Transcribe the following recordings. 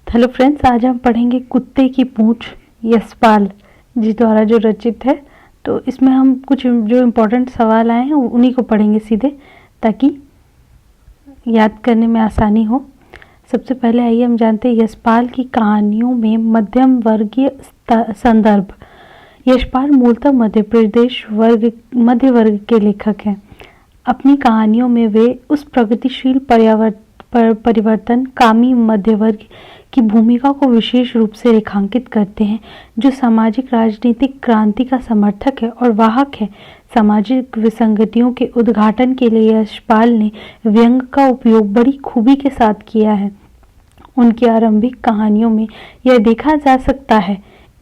Hello friends, आज हम पढ़ेंगे कुत्ते की पूंछ यशपाल जी द्वारा जो रचित है। तो इसमें हम कुछ जो इम्पोर्टेंट सवाल आए हैं उन्हीं को पढ़ेंगे सीधे, ताकि याद करने में आसानी हो। सबसे पहले आइए हम जानते हैं यशपाल की कहानियों में मध्यम वर्गीय संदर्भ। यशपाल मूलतः मध्य वर्ग के लेखक हैं। अपनी कहानियों में वे उस प्रगतिशील परिवर्तन कामी मध्य वर्ग की भूमिका को विशेष रूप से रेखांकित करते हैं, जो सामाजिक राजनीतिक क्रांति का समर्थक है और वाहक है। सामाजिक विसंगतियों के उद्घाटन के लिए यशपाल ने व्यंग का उपयोग बड़ी खूबी के साथ किया है। उनकी आरंभिक कहानियों में यह देखा जा सकता है।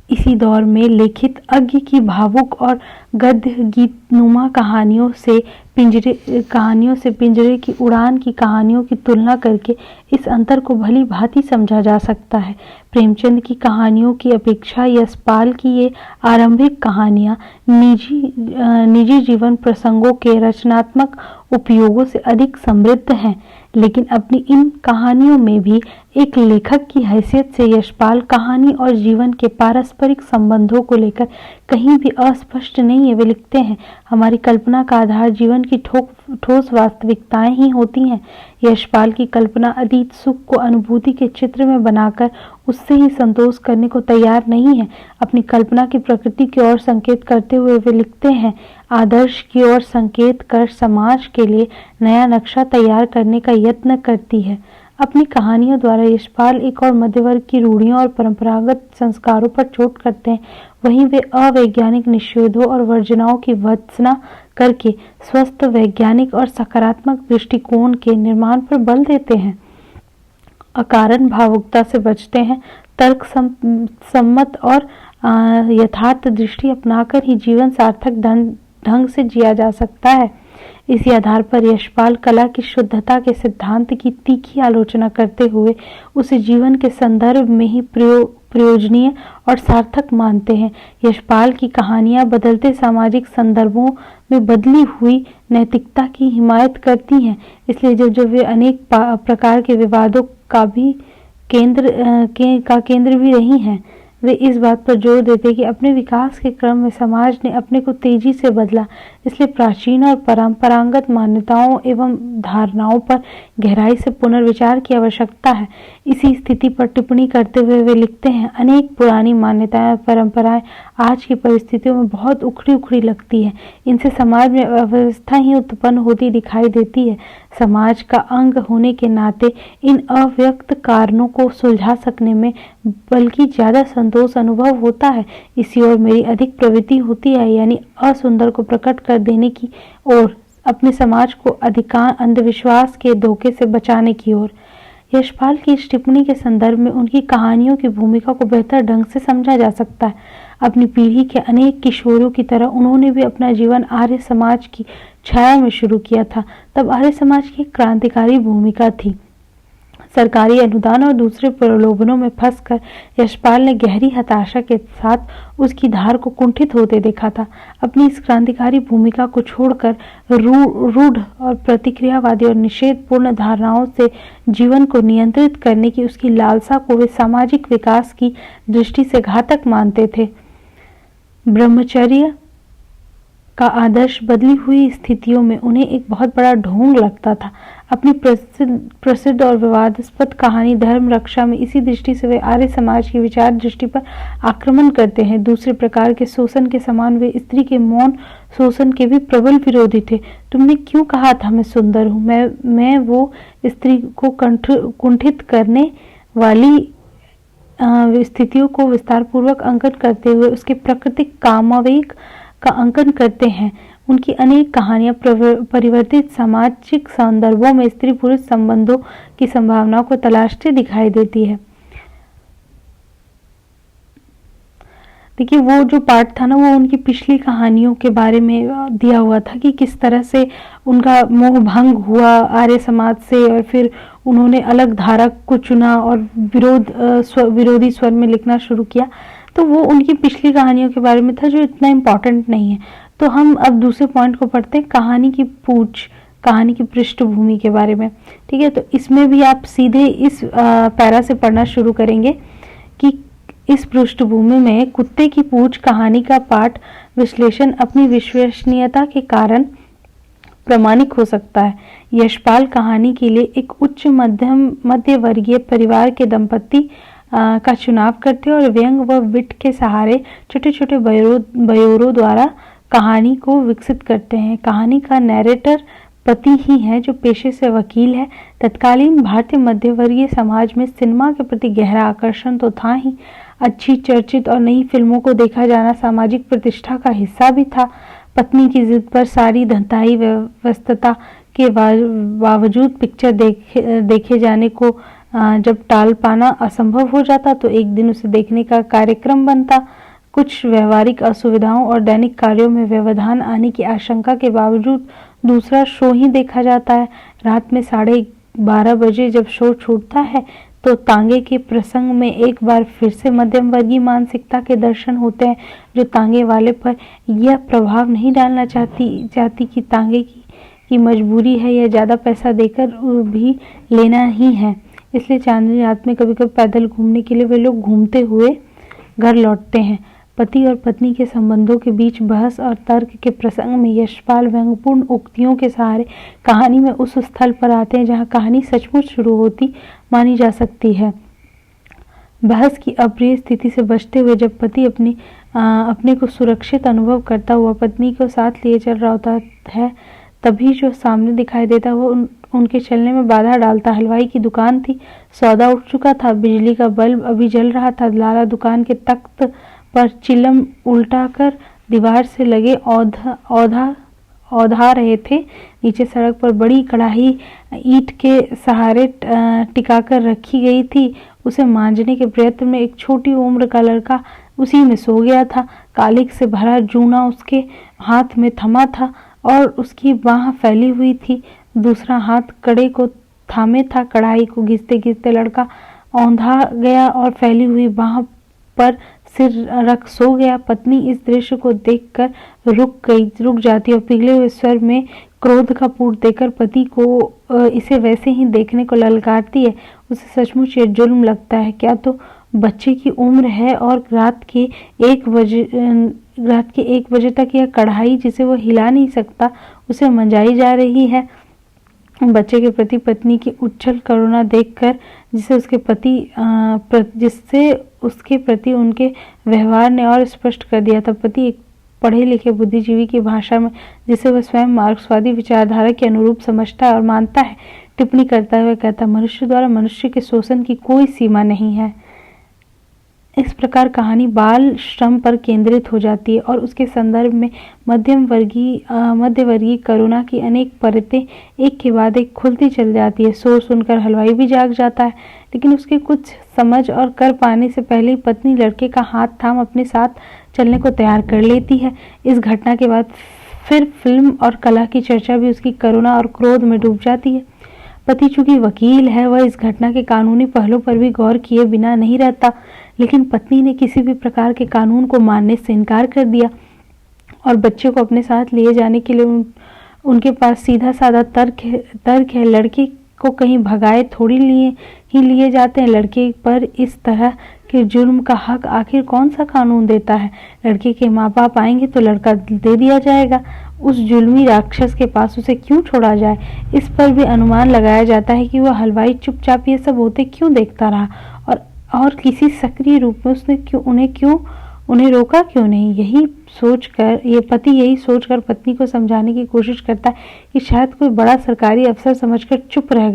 इसी दौर में लिखित अज्ञ की भावुक और गद्य गीतनुमा कहानियों से पिंजरे की उड़ान की कहानियों की तुलना करके इस अंतर को भली भांति समझा जा सकता है। प्रेमचंद की कहानियों की अपेक्षा यशपाल की ये आरंभिक कहानियां निजी जीवन प्रसंगों के रचनात्मक उपयोगों से अधिक समृद्ध हैं। लेकिन अपनी इन कहानियों में भी एक लेखक की हैसियत से यशपाल कहानी और जीवन के पारस्परिक संबंधों को लेकर कहीं भी अस्पष्ट नहीं है। वे लिखते हैं, हमारी कल्पना का आधार जीवन की ठोस वास्तविकताएं ही होती हैं। यशपाल की कल्पना अतीत सुख को अनुभूति के चित्र में बनाकर उससे ही संतोष करने को तैयार नहीं है। अपनी कल्पना की प्रकृति की ओर संकेत करते हुए वे लिखते हैं, आदर्श की ओर संकेत कर समाज के लिए नया नक्शा तैयार करने का यत्न करती है। अपनी कहानियों द्वारा यशपाल एक और मध्यवर्ग की रूढ़ियों और परंपरागत संस्कारों पर चोट करते हैं। वहीं वे अवैज्ञानिक निषेधों और वर्जनाओं की भर्त्सना करके स्वस्थ वैज्ञानिक और सकारात्मक दृष्टिकोण के निर्माण पर बल देते हैं। अकारण भावुकता से बचते हैं। तर्क सम्मत और यथार्थ दृष्टि अपनाकर ही जीवन सार्थक ढंग से जिया जा सकता है। इसी आधार पर यशपाल कला की शुद्धता के सिद्धांत की तीखी आलोचना करते हुए उसे जीवन के संदर्भ में ही प्रयोजनीय और सार्थक मानते हैं। यशपाल की कहानियां बदलते सामाजिक संदर्भों में बदली हुई नैतिकता की हिमायत करती हैं। इसलिए जब वे अनेक प्रकार के विवादों का केंद्र भी रही हैं, वे इस बात पर जोर देते कि अपने विकास के क्रम में समाज ने अपने को तेजी से बदला, इसलिए प्राचीन और परंपरागत मान्यताओं एवं धारणाओं पर गहराई से पुनर्विचार की आवश्यकता है। इसी स्थिति पर टिप्पणी करते हुए वे लिखते हैं, अनेक पुरानी मान्यताएं और परंपराएं आज की परिस्थितियों में बहुत उखड़ी लगती है। इनसे समाज में अव्यवस्था ही उत्पन्न होती दिखाई देती है। समाज का अंग होने के नाते इन अव्यक्त कारणों को सुलझा सकने में बल्कि ज्यादा संतोष अनुभव होता है। इसी ओर मेरी अधिक प्रवृत्ति होती है, यानी असुंदर को प्रकट कर देने की ओर, अपने समाज को अधिकांश अंधविश्वास के धोखे से बचाने की ओर। यशपाल की इस टिप्पणी के संदर्भ में उनकी कहानियों की भूमिका को बेहतर ढंग से समझा जा सकता है। अपनी पीढ़ी के अनेक किशोरों की तरह उन्होंने भी अपना जीवन आर्य समाज की छाया में शुरू किया था। तब आर्य समाज की क्रांतिकारी भूमिका थी। सरकारी अनुदान और दूसरे प्रलोभनों में फंसकर यशपाल ने गहरी हताशा के साथ उसकी धार को कुंठित होते देखा था। अपनी इस क्रांतिकारी भूमिका को छोड़कर रूढ़ और प्रतिक्रियावादी और निषेधपूर्ण धारणाओं से जीवन को नियंत्रित करने की उसकी लालसा को वे सामाजिक विकास की दृष्टि से घातक मानते थे। ब्रह्मचर्य का आदर्श बदली हुई स्थितियों में उन्हें एक बहुत बड़ा ढोंग लगता था। अपनी प्रसिद्ध और विवादास्पद कहानी धर्म रक्षा में इसी दृष्टि से वे आर्य समाज की विचार दृष्टि पर आक्रमण करते हैं। दूसरे प्रकार के शोषण के समान वे स्त्री के मौन शोषण के भी प्रबल विरोधी थे। तुमने क्यों कहा था मैं सुंदर हूँ? मैं वो स्त्री को कुंठित करने वाली स्थितियों को विस्तार पूर्वक अंकन करते हुए उसके प्राकृतिक कामावेग का अंकन करते हैं। उनकी अनेक कहानियां परिवर्तित सामाजिक संदर्भों में स्त्री पुरुष संबंधों की संभावनाओं को तलाशते दिखाई देती है। देखिए, वो जो पार्ट था ना, वो उनकी पिछली कहानियों के बारे में दिया हुआ था कि किस तरह से उनका मोह भंग हुआ आर्य समाज से, और फिर उन्होंने अलग धारा को चुना और विरोधी स्वर में लिखना शुरू किया। तो वो उनकी पिछली कहानियों के बारे में था, जो इतना इम्पोर्टेंट नहीं है। तो हम अब दूसरे पॉइंट को पढ़ते हैं, कहानी की पूंछ। कहानी की पृष्ठभूमि के बारे में। ठीक है, तो इसमें भी आप सीधे इस पैरा से पढ़ना शुरू करेंगे कि इस पृष्ठभूमि में कुत्ते की पूंछ कहानी का पाठ विश्लेषण अपनी विश्वसनीयता के कारण प्रामाणिक हो सकता है। यशपाल कहानी के लिए एक उच्च मध्य वर्गीय परिवार के दंपति का चुनाव करते हैं और व्यंग व विट के सहारे छोटे छोटे बयोरों द्वारा कहानी को विकसित करते हैं। कहानी का नैरेटर पति ही है जो पेशे से वकील है। तत्कालीन भारतीय मध्यवर्गीय समाज में सिनेमा के प्रति गहरा आकर्षण तो था ही, अच्छी चर्चित और नई फिल्मों को देखा जाना सामाजिक प्रतिष्ठा का हिस्सा भी था। पत्नी की जिद पर सारी धंधाई व्यस्तता के बावजूद पिक्चर देखे जाने को जब टाल पाना असंभव हो जाता तो एक दिन उसे देखने का कार्यक्रम बनता। कुछ व्यवहारिक असुविधाओं और दैनिक कार्यों में व्यवधान आने की आशंका के बावजूद दूसरा शो ही देखा जाता है। रात में 12:30 बजे जब शो छूटता है तो तांगे के प्रसंग में एक बार फिर से मध्यम वर्गीय मानसिकता के दर्शन होते हैं, जो तांगे वाले पर यह प्रभाव नहीं डालना चाहती कि तांगे की मजबूरी है या ज़्यादा पैसा देकर भी लेना ही है। इसलिए चांदनी रात में कभी कभी पैदल घूमने के लिए वे लोग घूमते हुए घर लौटते हैं। पति और पत्नी के संबंधों के बीच बहस और तर्क के प्रसंग में यशपाल व्यंग्यपूर्ण उक्तियों के सहारे कहानी में उस स्थल पर आते हैं जहां कहानी सचमुच शुरू होती मानी जा सकती है। बहस की अप्रिय स्थिति से बचते हुए जब पति अपने को सुरक्षित अनुभव करता हुआ पत्नी को साथ लिए चल रहा होता है, तभी जो सामने दिखाई देता वो उनके चलने में बाधा डालता। हलवाई की दुकान थी, सौदा उठ चुका था, बिजली का बल्ब अभी जल रहा था। लाला दुकान के तख्त पर चिलम उल्टा कर दीवार से लगे औधा रहे थे। नीचे सड़क पर बड़ी कढ़ाई ईंट के सहारे टिकाकर रखी गई थी। उसे मांजने के प्रयत्न में एक छोटी उम्र का लड़का उसी में सो गया था। कालिक से भरा जूना उसके हाथ में थमा था और उसकी बाह फैली हुई थी। दूसरा हाथ कड़े को थामे था। कढ़ाई को घिसते घिसते लड़का औंधा गया और फैली हुई बाह पर सिर रख सो गया। पत्नी इस दृश्य को देखकर रुक जाती और पिघले हुए स्वर में क्रोध का पूर्व देकर पति को इसे वैसे ही देखने को ललकारती है। उसे सचमुच ये जुल्म लगता है। क्या तो बच्चे की उम्र है और रात के 1 बजे तक यह कढ़ाई जिसे वो हिला नहीं सकता उसे मंजाई जा रही है। बच्चे के प्रति पत्नी की उच्छल करुणा देखकर जिससे उसके प्रति उनके व्यवहार ने और स्पष्ट कर दिया था। पति एक पढ़े लिखे बुद्धिजीवी की भाषा में जिसे वह स्वयं मार्क्सवादी विचारधारा के अनुरूप समझता है और मानता है टिप्पणी करता हुआ कहता, मनुष्य द्वारा मनुष्य के शोषण की कोई सीमा नहीं है। इस प्रकार कहानी बाल श्रम पर केंद्रित हो जाती है और उसके संदर्भ में मध्यवर्गीय करुणा की अनेक परतें एक के बाद एक खुलती चली जाती है। शोर सुनकर हलवाई भी जाग जाता है, लेकिन उसके कुछ समझ और कर पाने से पहले ही पत्नी लड़के का हाथ थाम अपने साथ चलने को तैयार कर लेती है। इस घटना के बाद फिर फिल्म और कला की चर्चा भी उसकी करुणा और क्रोध में डूब जाती है। पति चूंकि वकील है, वह इस घटना के कानूनी पहलू पर भी गौर किए बिना नहीं रहता, लेकिन पत्नी ने किसी भी प्रकार के कानून को मानने से इनकार कर दिया और बच्चे को अपने साथ लिए जाने के लिए उनके पास सीधा साधा तर्क है। लड़के को कहीं भगाए थोड़ी लिए जाते हैं। लड़के पर इस तरह के जुर्म का हक आखिर कौन सा कानून देता है? लड़के के माँ बाप आएंगे तो लड़का दे दिया जाएगा। उस जुल्मी राक्षस के पास उसे क्यों छोड़ा जाए? इस पर भी अनुमान लगाया जाता है कि वह हलवाई चुपचाप ये सब होते क्यों देखता रहा और किसी सक्रिय रूप में उसने उन्हें रोका क्यों नहीं? यही सोचकर पत्नी को समझाने की कोशिश करता है कि शायद कोई बड़ा सरकारी अफसर समझकर चुप रह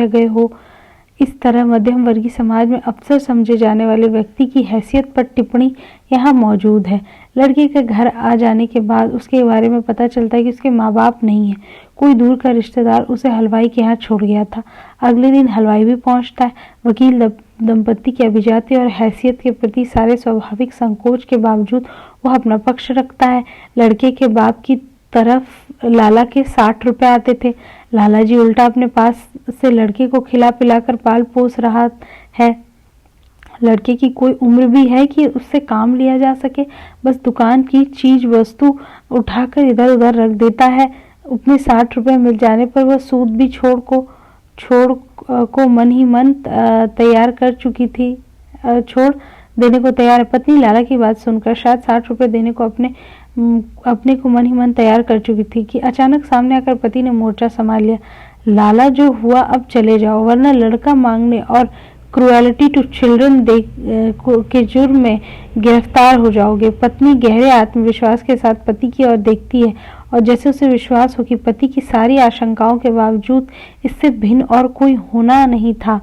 गए हो। इस तरह मध्यम वर्गीय समाज में अफसर समझे जाने वाले व्यक्ति की हैसियत पर टिप्पणी यहाँ मौजूद है। लड़के के घर आ जाने के बाद उसके बारे में पता चलता है कि उसके माँ बाप नहीं है। कोई दूर का रिश्तेदार उसे हलवाई के यहाँ छोड़ गया था। अगले दिन हलवाई भी पहुँचता है। वकील दंपति की अभिजाती और हैसियत के प्रति सारे स्वाभाविक संकोच के बावजूद वह अपना पक्ष रखता है। लड़के के बाप की तरफ लाला के 60 रुपए आते थे। लाला जी उल्टा अपने पास से लड़के को खिला पिलाकर पाल पोस रहा है। लड़के की कोई उम्र भी है कि उससे काम लिया जा सके? बस दुकान की चीज वस्तु उठाकर इधर उधर रख देता है। अपने 60 रुपये मिल जाने पर वह सूद भी छोड़ मन ही मन तैयार कर चुकी थी, छोड़ देने को तैयार है। पत्नी लाला की बात सुनकर शायद 60 रुपये देने को अपने को मन ही मन तैयार कर चुकी थी कि अचानक सामने आकर पति ने मोर्चा संभाल लिया। लाला, जो हुआ अब चले जाओ, वरना लड़का मांगने और क्रुएलिटी टू चिल्ड्रन के जुर्म में गिरफ्तार हो जाओगे। पत्नी गहरे आत्मविश्वास के साथ पति की ओर देखती है और जैसे उसे विश्वास हो कि पति की सारी आशंकाओं के बावजूद इससे भिन्न और कोई होना नहीं था।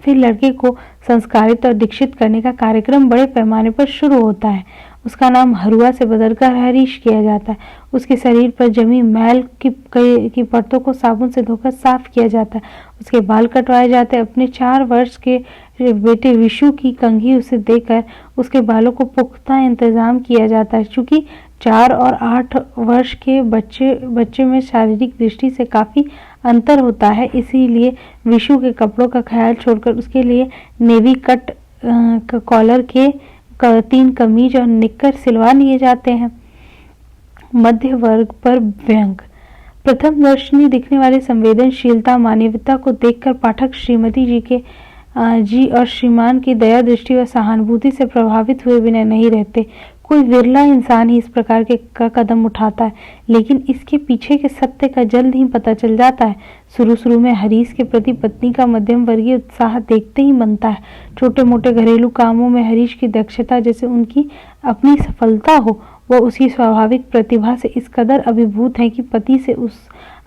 फिर लड़के को संस्कारित और दीक्षित करने का कार्यक्रम बड़े पैमाने पर शुरू होता है। उसका नाम हरुआ से बदलकर हरीश किया जाता है। उसके शरीर पर जमी मैल की परतों को साबुन से धोकर साफ किया जाता है। उसके बाल कटवाए जाते हैं। अपने 4 वर्ष के बेटे विशु की कंघी उसे देकर उसके बालों को पुख्ता इंतजाम किया जाता है। चूंकि 4 और 8 वर्ष के बच्चे में शारीरिक दृष्टि से काफी अंतर होता है, इसीलिए विशु के कपड़ों का ख्याल छोड़कर उसके लिए नेवी कट कॉलर के 3 कमीज और निक्कर सिलवा लिए जाते हैं। मध्य वर्ग पर व्यंग। प्रथम दर्शनी दिखने वाली संवेदनशीलता, मानवीयता को देखकर पाठक श्रीमती जी और श्रीमान की दया दृष्टि व सहानुभूति से प्रभावित हुए बिना नहीं रहते। कोई विरला इंसान ही इस प्रकार का कदम उठाता है, लेकिन इसके पीछे के सत्य का जल्द ही पता चल जाता है। शुरू में हरीश के प्रति पत्नी का मध्यम वर्गीय उत्साह देखते ही बनता है। छोटे मोटे घरेलू कामों में हरीश की दक्षता जैसे उनकी अपनी सफलता हो। वह उसकी स्वाभाविक प्रतिभा से इस कदर अभिभूत है कि पति से उस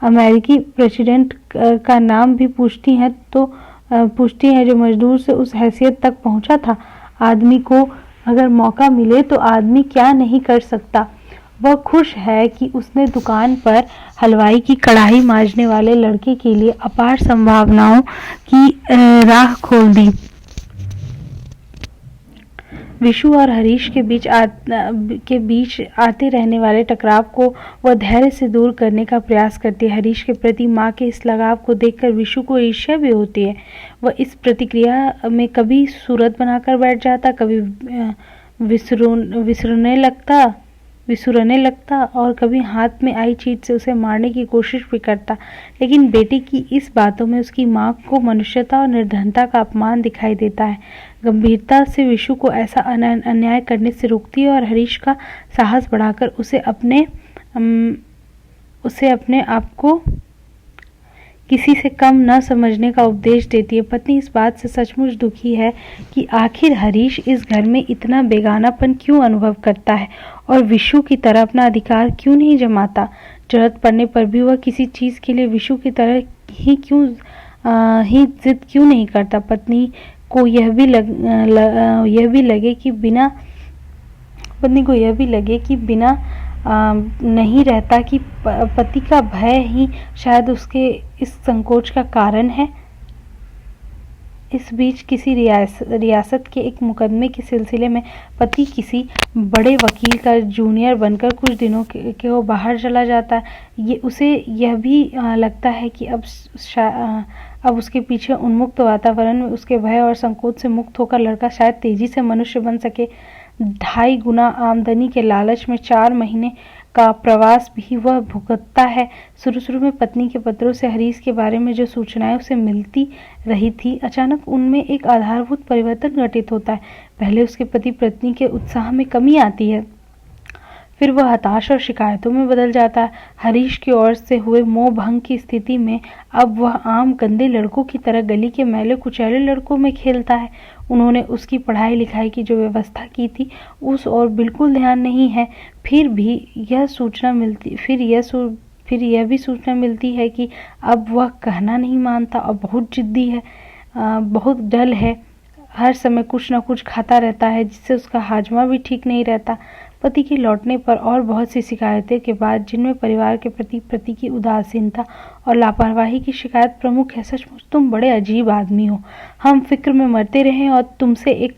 अमेरिकी प्रेसिडेंट का नाम भी पूछती है जो मजदूर से उस हैसियत तक पहुंचा था। आदमी को अगर मौका मिले तो आदमी क्या नहीं कर सकता। वह खुश है कि उसने दुकान पर हलवाई की कढ़ाई मांजने वाले लड़के के लिए अपार संभावनाओं की राह खोल दी। विशु और हरीश के बीच आते रहने वाले टकराव को वह धैर्य से दूर करने का प्रयास करती है। हरीश के प्रति माँ के इस लगाव को देखकर विशु को ईर्ष्या भी होती है। वह इस प्रतिक्रिया में कभी सूरत बनाकर बैठ जाता, कभी विसुरने लगता और कभी हाथ में आई चीज से उसे मारने की कोशिश भी करता। लेकिन बेटे की इस बातों में उसकी माँ को मनुष्यता और निर्धनता का अपमान दिखाई देता है। गंभीरता से विशु को ऐसा अन्याय करने से रोकती है और हरीश का साहस बढ़ाकर उसे अपने आप को किसी से कम न समझने का उपदेश देती है। पत्नी इस बात से सचमुच दुखी है कि आखिर हरीश इस घर में इतना बेगानापन क्यों अनुभव करता है और विशु की तरह अपना अधिकार क्यों नहीं जमाता। जरूरत पड़ने पर भी वह किसी चीज के लिए विशु की तरह ही जिद क्यों नहीं करता। पत्नी को यह भी लगे कि बिना नहीं रहता कि पति का भय ही शायद उसके इस संकोच का कारण है। इस बीच किसी रियासत के एक मुकदमे के सिलसिले में पति किसी बड़े वकील का जूनियर बनकर कुछ दिनों के वो बाहर चला जाता है। उसे यह भी लगता है कि अब उसके पीछे उन्मुक्त वातावरण में उसके भय और संकोच से मुक्त होकर लड़का शायद तेजी से मनुष्य बन सके। 2.5 गुना आमदनी के लालच में 4 महीने का प्रवास भी वह भुगतता है। शुरू में पत्नी के पत्रों से हरीश के बारे में जो सूचनाएं उसे मिलती रही थी, अचानक उनमें एक आधारभूत परिवर्तन घटित होता है। पहले उसके पति पत्नी के उत्साह में कमी आती है, फिर वह हताश और शिकायतों में बदल जाता है। हरीश की ओर से हुए मोह भंग की स्थिति में अब वह आम गंदे लड़कों की तरह गली के मैले कुचैले लड़कों में खेलता है। उन्होंने उसकी पढ़ाई लिखाई की जो व्यवस्था की थी उस और बिल्कुल ध्यान नहीं है। फिर यह भी सूचना मिलती है कि अब वह कहना नहीं मानता और बहुत जिद्दी है, बहुत डल है। हर समय कुछ न कुछ खाता रहता है जिससे उसका हाजमा भी ठीक नहीं रहता। पति के लौटने पर और बहुत सी शिकायतें के बाद, जिनमें परिवार के प्रति पति की उदासीनता और लापरवाही की शिकायत प्रमुख है। सचमुच तुम बड़े अजीब आदमी हो। हम फिक्र में मरते रहे और तुमसे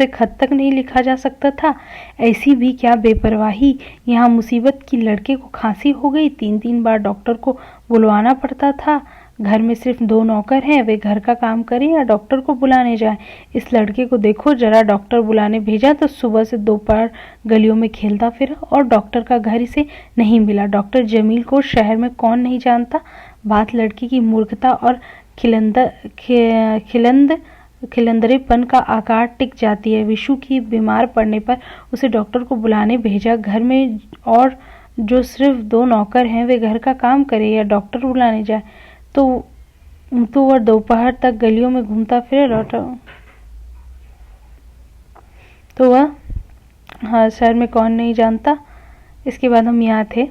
खत तक नहीं लिखा जा सकता था। ऐसी भी क्या बेपरवाही। यहाँ मुसीबत की लड़के को खांसी हो गई, 3 बार डॉक्टर को बुलवाना पड़ता था। घर में सिर्फ 2 नौकर हैं, वे घर का काम करें या डॉक्टर को बुलाने जाएं। इस लड़के को देखो जरा, डॉक्टर बुलाने भेजा तो सुबह से दोपहर गलियों में खेलता फिरा और डॉक्टर का घर इसे नहीं मिला। डॉक्टर जमील को शहर में कौन नहीं जानता। बात लड़की की मूर्खता और खिलंदरेपन का आकार टिक जाती है। विशु की बीमार पड़ने पर उसे डॉक्टर को बुलाने भेजा। घर में और जो सिर्फ 2 नौकर हैं वे घर का काम करे या डॉक्टर बुलाने जाए तो वह दोपहर तक गलियों में घूमता फिरे लौटा। तो वह शहर में कौन नहीं जानता। इसके बाद हम यहाँ थे।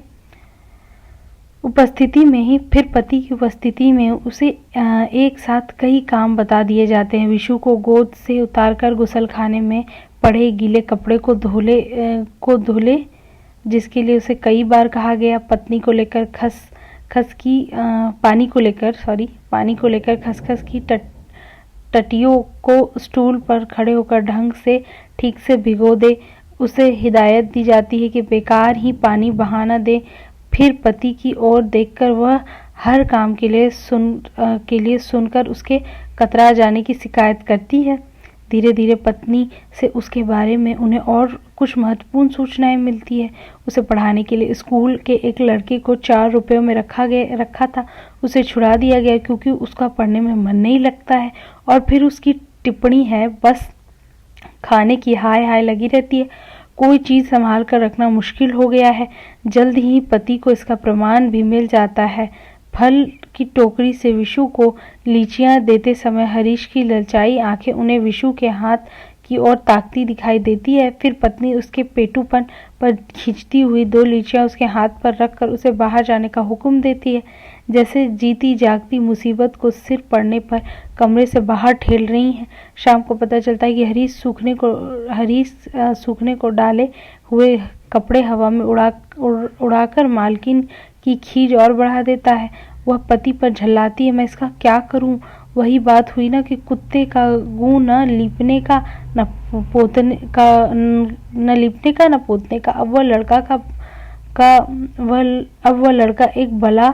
उपस्थिति में ही फिर पति की उपस्थिति में उसे एक साथ कई काम बता दिए जाते हैं। विशु को गोद से उतारकर गुसलखाने में पड़े गीले कपड़े को धुले जिसके लिए उसे कई बार कहा गया। पत्नी को लेकर पानी को लेकर खसखस की टटियों को स्टूल पर खड़े होकर ढंग से ठीक से भिगो दे। उसे हिदायत दी जाती है कि बेकार ही पानी बहाना दे। फिर पति की ओर देखकर वह हर काम के लिए सुनकर उसके कतरा जाने की शिकायत करती है। धीरे धीरे पत्नी से उसके बारे में उन्हें और कुछ महत्वपूर्ण सूचनाएं मिलती है। उसे पढ़ाने के लिए स्कूल के एक लड़के को 4 रुपयों में रखा था। उसे छुड़ा दिया गया क्योंकि उसका पढ़ने में मन नहीं लगता है। और फिर उसकी टिप्पणी है, बस खाने की हाय हाय लगी रहती है, कोई चीज संभाल कर रखना मुश्किल हो गया है। जल्द ही पति को इसका प्रमाण भी मिल जाता है। फल की टोकरी से विशु को लीचियां देते समय हरीश की ललचाई आंखें उन्हें विशु के हाथ की ओर ताकती दिखाई देती है। फिर पत्नी उसके पेटूपन पर खींचती हुई 2 लीचियां उसके हाथ पर रखकर उसे बाहर जाने का हुक्म देती है, जैसे जीती जागती मुसीबत को सिर पड़ने पर कमरे से बाहर ठेल रही हैं। शाम को पता चलता है कि हरीश सूखने को डाले हुए कपड़े हवा में उड़ाकर मालकिन की खीज और बढ़ा देता है। वह पति पर झल्लाती है, मैं इसका क्या करूं। वही बात हुई ना कि कुत्ते का गू न लीपने का न पोतने का। अब वह लड़का एक बला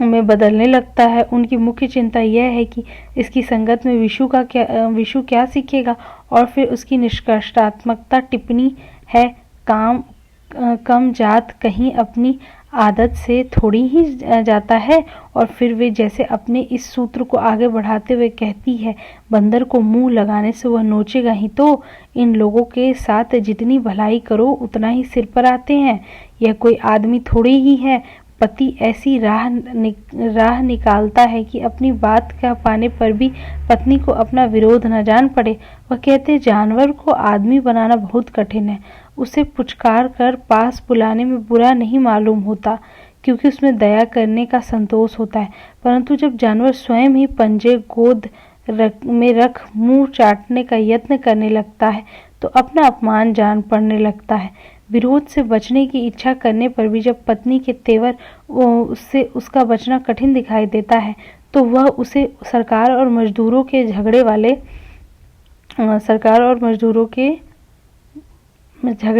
में बदलने लगता है। उनकी मुख्य चिंता यह है कि इसकी संगत में विशु क्या सीखेगा। और फिर उसकी निष्कर्षात्मकता टिप्पणी है, कम जात कहीं अपनी आदत से थोड़ी ही जाता है। और फिर वे जैसे अपने इस सूत्र को आगे बढ़ाते हुए कहती है, बंदर को मुंह लगाने से वह नोचेगा ही तो। इन लोगों के साथ जितनी भलाई करो उतना ही सिर पर आते हैं। यह कोई आदमी थोड़े ही है। पति ऐसी राह निकालता है कि अपनी बात कह पाने पर भी पत्नी को अपना विरोध न जान पड़े। वह कहते, जानवर को आदमी बनाना बहुत कठिन है। उसे पुचकार कर पास बुलाने में बुरा नहीं मालूम होता, क्योंकि उसमें दया करने का संतोष होता है। परंतु जब जानवर स्वयं ही पंजे गोद में रख मुंह चाटने का यत्न करने लगता है तो अपना अपमान जान पड़ने लगता है। विरोध से बचने की इच्छा करने पर भी जब पत्नी के तेवर उससे उसका बचना कठिन दिखाई देता है तो वह उसे सरकार और मजदूरों के झगड़े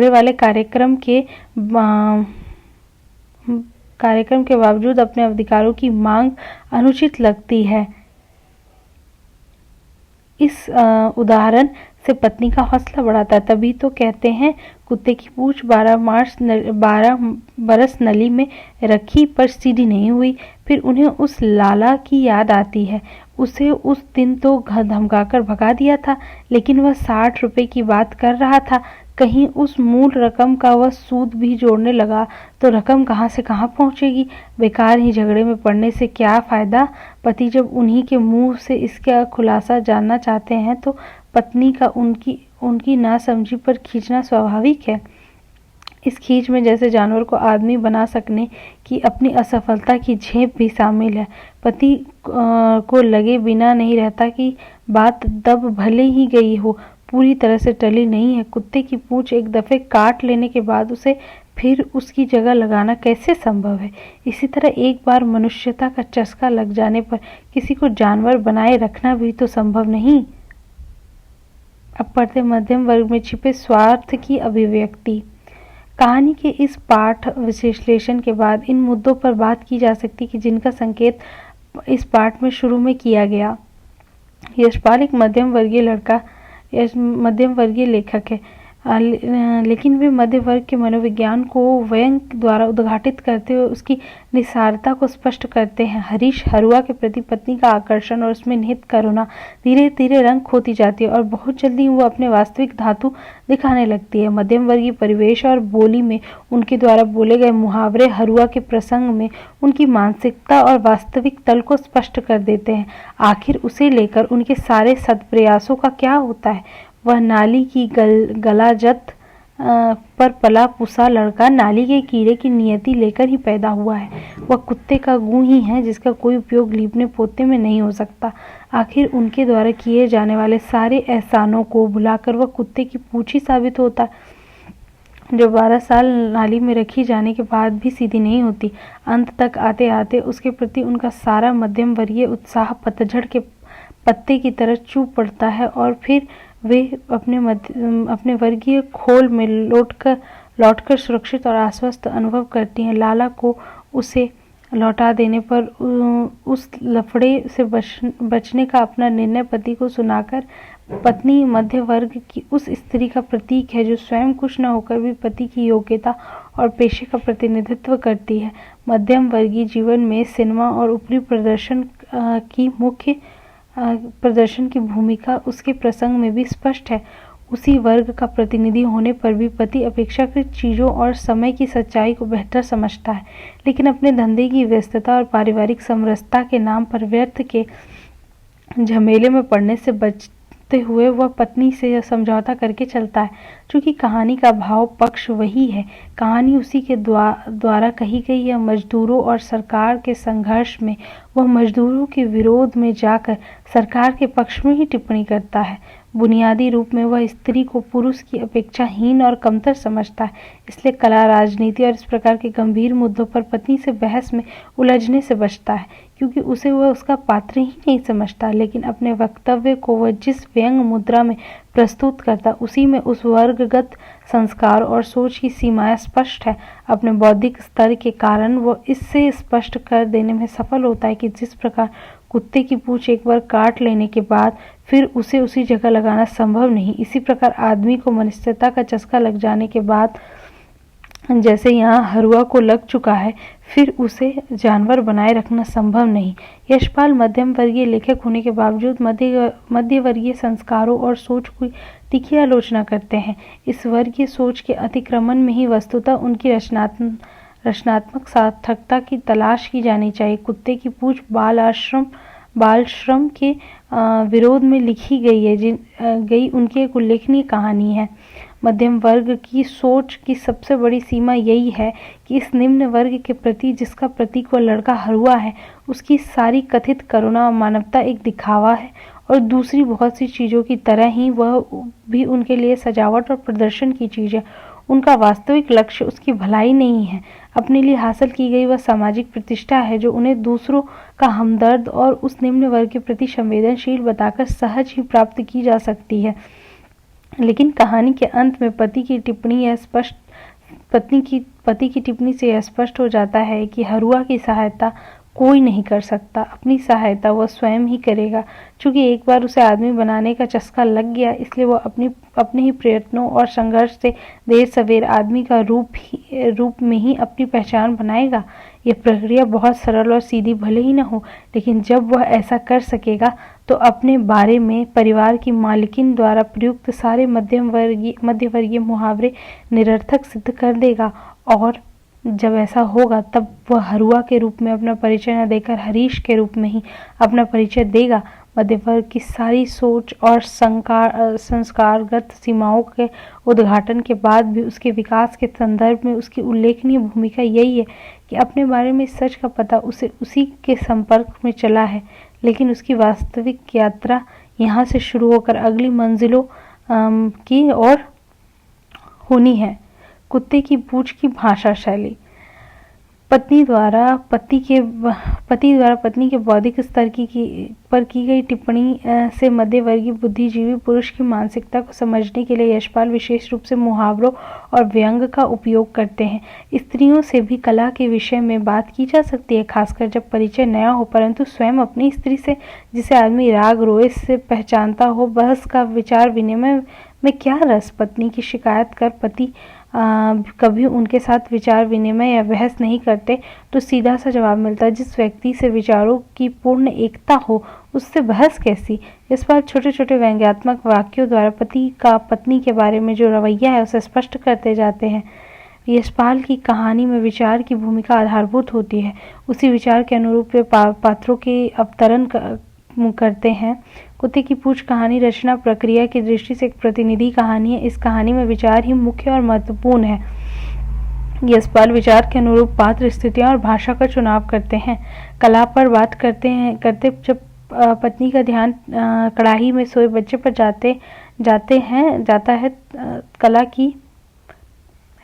वाले कार्यक्रम के बावजूद अपने अधिकारों की मांग अनुचित लगती है। इस उदाहरण से पत्नी का हौसला बढ़ाता है। तभी तो कहते हैं, कुत्ते की पूंछ 12 बरस नली में रखी पर सीधी नहीं हुई। फिर उन्हें उस लाला की याद आती है। उसे उस दिन तो धमकाकर भगा दिया था, लेकिन वह 60 रुपए की बात कर रहा था। कहीं उस मूल रकम का वह सूद भी जोड़ने लगा तो रकम कहाँ से कहाँ पहुंचेगी। बेकार ही झगड़े में पड़ने से क्या फायदा। पति जब उन्हीं के मुंह से इसका खुलासा जानना चाहते हैं तो पत्नी का उनकी नासमझी पर खींचना स्वाभाविक है। इस खींच में जैसे जानवर को आदमी बना सकने की अपनी असफलता की झेप भी शामिल है। पति को लगे बिना नहीं रहता कि बात दब भले ही गई हो, पूरी तरह से टली नहीं है। कुत्ते की पूंछ एक दफे काट लेने के बाद उसे फिर उसकी जगह लगाना कैसे संभव है। इसी तरह एक बार मनुष्यता का चस्का लग जाने पर किसी को जानवर बनाए रखना भी तो संभव नहीं। अब पढ़ते मध्यम वर्ग में छिपे स्वार्थ की अभिव्यक्ति। कहानी के इस पाठ विश्लेषण के बाद इन मुद्दों पर बात की जा सकती कि जिनका संकेत इस पाठ में शुरू में किया गया। यशपाल एक मध्यम वर्गीय लेखक है, लेकिन वे मध्य वर्ग के मनोविज्ञान को व्यंग द्वारा उद्घाटित करते हुए उसकी निसारता को स्पष्ट करते हैं। हरीश हरुआ के प्रति पत्नी का आकर्षण और उसमें निहित करुणा धीरे धीरे रंग खोती जाती है और बहुत जल्दी वो अपने वास्तविक धातु दिखाने लगती है। मध्यम वर्गीय परिवेश और बोली में उनके द्वारा बोले गए मुहावरे हरुआ के प्रसंग में उनकी मानसिकता और वास्तविक तल को स्पष्ट कर देते हैं। आखिर उसे लेकर उनके सारे सत्प्रयासों का क्या होता है? वह नाली की गलाजत पर पला पुसा लड़का नाली के कीड़े की नियति लेकर ही पैदा हुआ है। वह कुत्ते का गूं ही है जिसका कोई उपयोग लीपने पोतने में नहीं हो सकता। आखिर उनके द्वारा किए जाने वाले सारे एहसानों को भुलाकर वह कुत्ते की पूंछ ही साबित होता है जो 12 साल नाली में रखी जाने के बाद भी सीधी नहीं होती। अंत तक आते आते उसके प्रति उनका सारा मध्यम वर्गीय उत्साह पतझड़ के पत्ते की तरह चूप पड़ता है और फिर वे अपने वर्गीय खोल में लौटकर सुरक्षित और आश्वस्त अनुभव करती हैं। लाला को उसे लौटा देने पर उस लफड़े से बचने का अपना निर्णय पति को सुनाकर पत्नी मध्य वर्ग की उस स्त्री का प्रतीक है जो स्वयं कुछ न होकर भी पति की योग्यता और पेशे का प्रतिनिधित्व करती है। मध्यम वर्गीय जीवन में सिनेमा और ऊपरी प्रदर्शन की भूमिका उसके प्रसंग में भी स्पष्ट है। उसी वर्ग का प्रतिनिधि होने पर भी पति अपेक्षाकृत चीजों और समय की सच्चाई को बेहतर समझता है, लेकिन अपने धंधे की व्यस्तता और पारिवारिक समरसता के नाम पर व्यर्थ के झमेले में पड़ने से बचते हुए वह पत्नी से समझौता करके चलता है। चूंकि कहानी का भाव पक्ष वही है, कहानी उसी के द्वारा कही गई है। मजदूरों और सरकार के संघर्ष में वह मजदूरों के विरोध में जाकर सरकार के पक्ष में ही टिप्पणी करता है। बुनियादी रूप में वह स्त्री को पुरुष की अपेक्षा हीन और कमतर समझता है। इसलिए कला, राजनीति और इस प्रकार के गंभीर मुद्दों पर पत्नी से बहस में उलझने से बचता है, क्योंकि उसे वह उसका पात्र ही नहीं समझता। लेकिन अपने वक्तव्य को वह जिस व्यंग मुद्रा में प्रस्तुत करता, उसी में उस वर्गगत संस्कार और सोच की सीमाएं स्पष्ट है। अपने बौद्धिक स्तर के कारण वह इससे स्पष्ट कर देने में सफल होता है कि जिस प्रकार कुत्ते की पूंछ एक बार काट लेने के बाद फिर उसे उसी जगह लगाना संभव नहीं, इसी प्रकार आदमी को मनुष्यता का चस्का लग जाने के बाद जैसे यहाँ हरुआ को लग चुका है, फिर उसे जानवर बनाए रखना संभव नहीं। यशपाल मध्यम वर्गीय लेखक होने के बावजूद मध्य वर्गीय संस्कारों और सोच की तीखी आलोचना करते हैं। इस वर्गीय सोच के अतिक्रमण में ही वस्तुतः उनकी रचनात्मक सार्थकता की तलाश की जानी चाहिए। कुत्ते की पूंछ बाल श्रम के विरोध में लिखी गई उनकी एक उल्लेखनीय कहानी है। मध्यम वर्ग की सोच की सबसे बड़ी सीमा यही है कि इस निम्न वर्ग के प्रति जिसका प्रतीक वह लड़का हरुआ है, उसकी सारी कथित करुणा और मानवता एक दिखावा है और दूसरी बहुत सी चीज़ों की तरह ही वह भी उनके लिए सजावट और प्रदर्शन की चीज़ है। उनका वास्तविक लक्ष्य उसकी भलाई नहीं है। अपने लिए हासिल की गई वह सामाजिक प्रतिष्ठा है जो उन्हें दूसरों का हमदर्द और उस निम्न वर्ग के प्रति संवेदनशील बताकर सहज ही प्राप्त की जा सकती है। लेकिन कहानी के अंत में पति की टिप्पणी से यह स्पष्ट हो जाता है कि हरुआ की सहायता कोई नहीं कर सकता, अपनी सहायता वह स्वयं ही करेगा। चूंकि एक बार उसे आदमी बनाने का चस्का लग गया, इसलिए वह अपने ही प्रयत्नों और संघर्ष से देर सवेर आदमी का रूप में ही अपनी पहचान बनाएगा। यह प्रक्रिया बहुत सरल और सीधी भले ही न हो, लेकिन जब वह ऐसा कर सकेगा तो अपने बारे में परिवार की मालकिन द्वारा प्रयुक्त सारे मध्य वर्गीय मुहावरे निरर्थक सिद्ध कर देगा। और जब ऐसा होगा तब वह हरुआ के रूप में अपना परिचय न देकर हरीश के रूप में ही अपना परिचय देगा। मध्य वर्ग की सारी सोच और संस्कारगत सीमाओं के उद्घाटन के बाद भी उसके विकास के संदर्भ में उसकी उल्लेखनीय भूमिका यही है कि अपने बारे में सच का पता उसे उसी के संपर्क में चला है, लेकिन उसकी वास्तविक यात्रा यहाँ से शुरू होकर अगली मंजिलों की ओर होनी है। कुत्ते की पूंछ की भाषा शैली। पति द्वारा पत्नी के बौद्धिक स्तर पर की गई टिप्पणी से मध्यवर्गीय बुद्धिजीवी पुरुष की मानसिकता को समझने के लिए यशपाल विशेष रूप से मुहावरों और व्यंग का उपयोग करते हैं। स्त्रियों से भी कला के विषय में बात की जा सकती है, खासकर जब परिचय नया हो, परंतु स्वयं अपनी स्त्री से, जिसे आदमी राग रोएस से पहचानता हो, बहस का विचार विनिमय में क्या रस। पत्नी की शिकायत कर पति कभी उनके साथ विचार विनिमय या बहस नहीं करते तो सीधा सा जवाब मिलता है, जिस व्यक्ति से विचारों की पूर्ण एकता हो उससे बहस कैसी। इस बार छोटे छोटे व्यंग्यात्मक वाक्यों द्वारा पति का पत्नी के बारे में जो रवैया है उसे स्पष्ट करते जाते हैं। यशपाल की कहानी में विचार की भूमिका आधारभूत होती है, उसी विचार के अनुरूप वे पात्रों के अवतरण करते हैं। कुत्ते की पूंछ कहानी रचना प्रक्रिया की दृष्टि से एक प्रतिनिधि कहानी है। इस कहानी में विचार ही मुख्य और महत्वपूर्ण है। यशपाल विचार के अनुरूप पात्र, स्थितियां और भाषा का चुनाव करते हैं। कला पर बात करते जब पत्नी का ध्यान कड़ाही में सोए बच्चे पर जाता है, कला की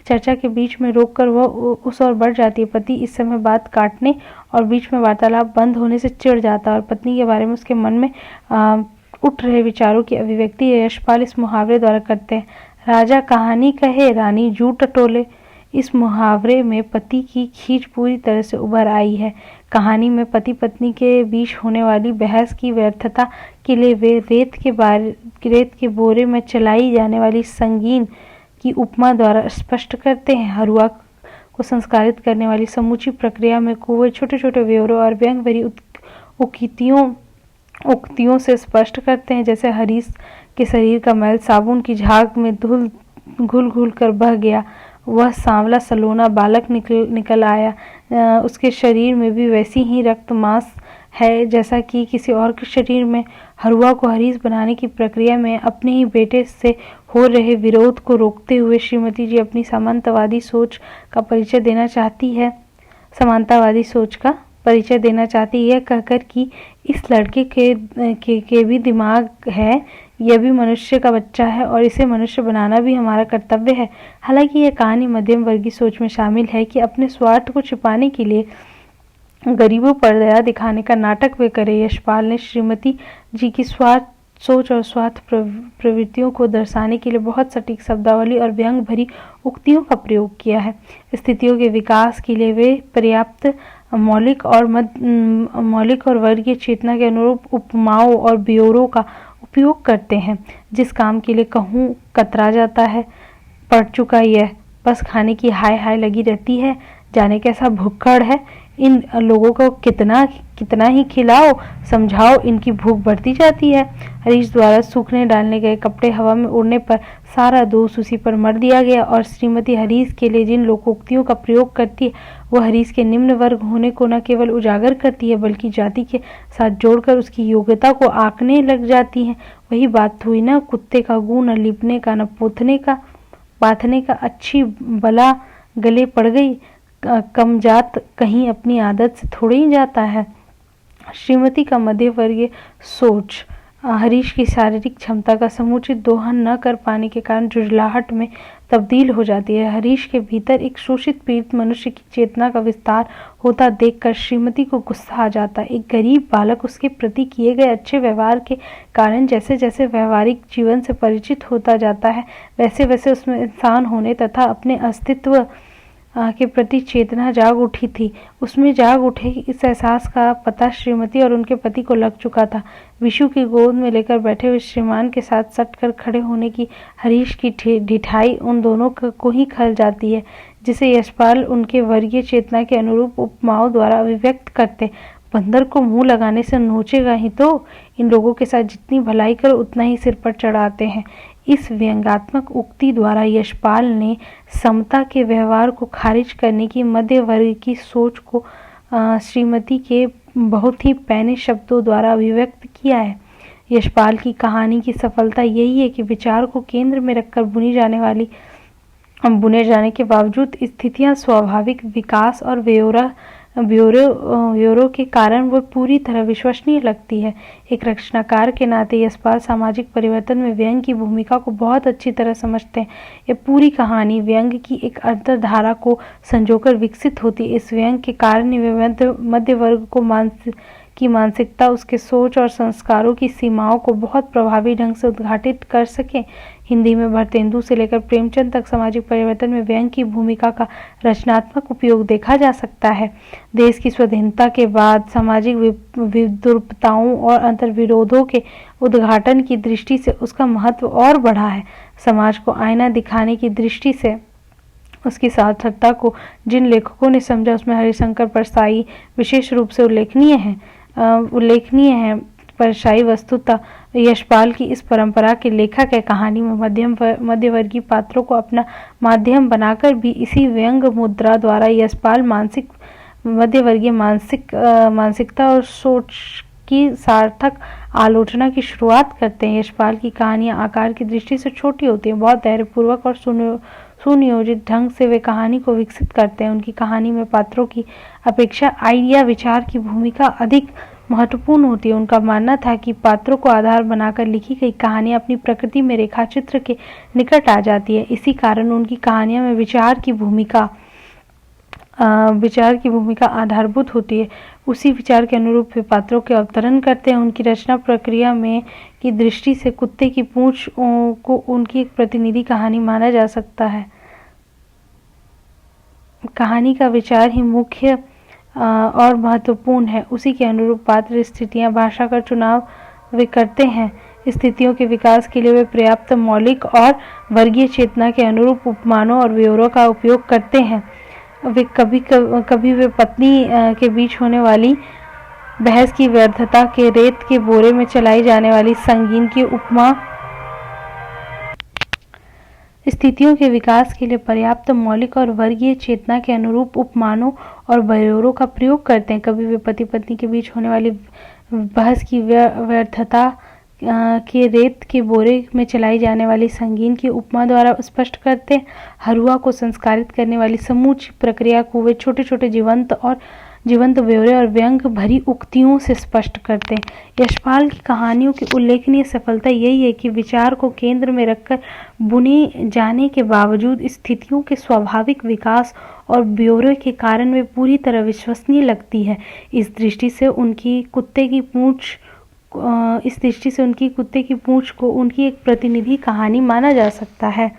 चर्चा के बीच में रोककर वह उस ओर बढ़ जाती है। पति इस समय बात काटने और बीच में वार्तालाप बंद होने से चिढ़ जाता है और पत्नी के बारे में उसके मन में उठ रहे विचारों की अभिव्यक्ति यशपाल इस मुहावरे द्वारा करते हैं। राजा कहानी कहे, रानी जू टटोले। इस मुहावरे में पति की खींच पूरी तरह से उभर आई है। कहानी में पति पत्नी के बीच होने वाली बहस की व्यर्थता के लिए वे रेत के बोरे में चलाई जाने वाली संगीन की उपमा द्वारा स्पष्ट करते हैं। हरुआ को संस्कारित करने वाली समूची प्रक्रिया में कुएं छोटे छोटे ब्यौरों और व्यंग भरी उक्तियों से स्पष्ट करते हैं, जैसे हरीश के शरीर का मैल साबुन की झाग में घुल घुल कर बह गया, वह सांवला सलोना बालक निकल आया। उसके शरीर में भी वैसी ही रक्त मांस है जैसा कि किसी और के शरीर में। हरुआ को हरीश बनाने की प्रक्रिया में अपने ही बेटे से हो रहे विरोध को रोकते हुए श्रीमती जी अपनी सामंतवादी सोच का परिचय देना चाहती है। यह कहकर कि इस लड़के के भी दिमाग है, यह भी मनुष्य का बच्चा है और इसे मनुष्य बनाना भी हमारा कर्तव्य है। हालांकि यह कहानी मध्यम वर्गीय सोच में शामिल है कि अपने स्वार्थ को छिपाने के लिए गरीबों पर दया दिखाने का नाटक वे करे। यशपाल ने श्रीमती जी की स्वार्थ सोच और स्वार्थ प्रवृत्तियों को दर्शाने के लिए बहुत सटीक शब्दावली और व्यंग भरी उक्तियों का प्रयोग किया है। स्थितियों के विकास के लिए वे पर्याप्त मौलिक और वर्गीय चेतना के अनुरूप उपमाओं और ब्यौरों का उपयोग करते हैं। जिस काम के लिए कहूँ कतरा जाता है, पड़ चुका यह, बस खाने की हाय हाय लगी रहती है, जाने कैसा भुक्कड़ है, इन लोगों को कितना ही खिलाओ समझाओ, इनकी भूख बढ़ती जाती है। हरीश द्वारा सूखने डालने गए कपड़े हवा में उड़ने पर सारा दोष उसी पर मर दिया गया और श्रीमती हरीश के लिए जिन लोकोक्तियों का प्रयोग करती है वह हरीश के निम्न वर्ग होने को न केवल उजागर करती है बल्कि जाति के साथ जोड़कर उसकी योग्यता को आंकने लग जाती है। वही बात हुई ना कुत्ते का गू न लिपने का न बाथने का, अच्छी बला गले पड़ गई। कमजात कहीं अपनी आदत से थोड़ी ही जाता है। श्रीमती का मध्यवर्गीय सोच हरीश की शारीरिक क्षमता का समुचित दोहन न कर पाने के कारण जुझलाहट में तब्दील हो जाती है। हरीश के भीतर एक शोषित पीड़ित मनुष्य की चेतना का विस्तार होता देखकर श्रीमती को गुस्सा आ जाता है। एक गरीब बालक उसके प्रति किए गए अच्छे व्यवहार के कारण जैसे जैसे व्यवहारिक जीवन से परिचित होता जाता है वैसे वैसे उसमें इंसान होने तथा अपने अस्तित्व के प्रति चेतना जाग उठी थी। उसमें जाग उठे इस एहसास का पता श्रीमती और उनके पति को लग चुका था। विशु की गोद में लेकर बैठे हुए श्रीमान के साथ सट कर खड़े होने की हरीश की ढिठाई उन दोनों को ही खल जाती है, जिसे यशपाल उनके वर्गीय चेतना के अनुरूप उपमाओं द्वारा अभिव्यक्त करते। बंदर को मुंह लगाने से नोचेगा ही तो, इन लोगों के साथ जितनी भलाई करो उतना ही सिर पर चढ़ाते हैं। इस व्यंग्यात्मक उक्ति द्वारा यशपाल ने समता के व्यवहार को खारिज करने की मध्य वर्ग की सोच को श्रीमती के बहुत ही पैने शब्दों द्वारा अभिव्यक्त किया है। यशपाल की कहानी की सफलता यही है कि विचार को केंद्र में रखकर बुने जाने के बावजूद स्थितियां स्वाभाविक विकास और ब्यूरो के कारण वो पूरी तरह विश्वसनीय लगती है। एक रचनाकार के नाते यशपाल सामाजिक परिवर्तन में व्यंग्य की भूमिका को बहुत अच्छी तरह समझते हैं। ये पूरी कहानी व्यंग्य की एक अंतर्धारा को संजोकर विकसित होती है। इस व्यंग्य के कारण ही वे मध्य वर्ग की मानसिकता, उसके सोच और संस्कारों की सीमाओं को बहुत प्रभावी ढंग से उद्घाटित कर सकें। हिंदी में भरतेंदु से लेकर प्रेमचंद तक सामाजिक परिवर्तन में व्यंग्य की भूमिका का रचनात्मक उपयोग देखा जा सकता है। देश की स्वाधीनता के बाद सामाजिक विद्रूपताओं और अंतर्विरोधों के उद्घाटन की दृष्टि से उसका महत्व और बढ़ा है। समाज को आईना दिखाने की दृष्टि से उसकी सार्थकता को जिन लेखकों ने समझा, उसमें हरिशंकर परसाई विशेष रूप से उल्लेखनीय है। परसाई वस्तुतः यशपाल की इस परंपरा के लेखक है। कहानी में मध्यवर्गीय पात्रों को अपना माध्यम बनाकर भी इसी व्यंग्य मुद्रा द्वारा यशपाल मध्यवर्गीय मानसिकता और सोच की सार्थक आलोचना की शुरुआत करते हैं। यशपाल की कहानियां आकार की दृष्टि से छोटी होती हैं। बहुत धैर्यपूर्वक और सुनियोजित ढंग से वे कहानी को विकसित करते हैं। उनकी कहानी में पात्रों की अपेक्षा आइडिया विचार की भूमिका अधिक महत्वपूर्ण होती है। उनका मानना था कि पात्रों को आधार बनाकर लिखी गई कहानियां अपनी प्रकृति में रेखाचित्र के निकट आ जाती है। इसी कारण उनकी कहानियों में विचार की भूमिका आधारभूत होती है। उसी विचार के अनुरूप वे पात्रों के अवतरण करते हैं। उनकी रचना प्रक्रिया में की दृष्टि से कुत्ते की पूंछ को उनकी एक प्रतिनिधि कहानी माना जा सकता है। कहानी का विचार ही मुख्य और महत्वपूर्ण है। उसी के अनुरूप पात्र, स्थितियां, भाषा का चुनाव वे करते हैं। स्थितियों के विकास के लिए वे पर्याप्त मौलिक और वर्गीय चेतना के अनुरूप उपमानों और ब्यौरों का उपयोग करते हैं। वे कभी वे पत्नी के बीच होने वाली बहस की व्यर्थता के रेत के बोरे में चलाई जाने वाली संगीन की उपमा, स्थितियों के विकास के लिए पर्याप्त मौलिक और वर्गीय चेतना के अनुरूप उपमानों और ब्यौरों का प्रयोग करते हैं। कभी वे पति पत्नी के बीच होने वाली बहस की व्यर्थता के रेत के बोरे में चलाई जाने वाली संगीन की उपमा द्वारा स्पष्ट करते हैं। हरुआ को संस्कारित करने वाली समूची प्रक्रिया को वे छोटे छोटे जीवंत ब्यौरे और व्यंग्य भरी उक्तियों से स्पष्ट करते हैं। यशपाल की कहानियों की उल्लेखनीय सफलता यही है कि विचार को केंद्र में रखकर बुने जाने के बावजूद स्थितियों के स्वाभाविक विकास और ब्यौरे के कारण वे पूरी तरह विश्वसनीय लगती है। इस दृष्टि से उनकी कुत्ते की पूंछ को उनकी एक प्रतिनिधि कहानी माना जा सकता है।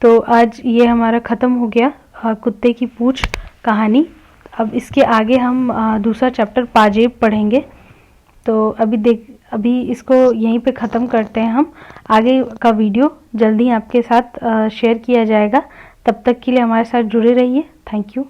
तो आज ये हमारा खत्म हो गया कुत्ते की पूंछ कहानी। अब इसके आगे हम दूसरा चैप्टर पाजेब पढ़ेंगे। तो अभी इसको यहीं पे ख़त्म करते हैं हम। आगे का वीडियो जल्दी आपके साथ शेयर किया जाएगा। तब तक के लिए हमारे साथ जुड़े रहिए। Thank you.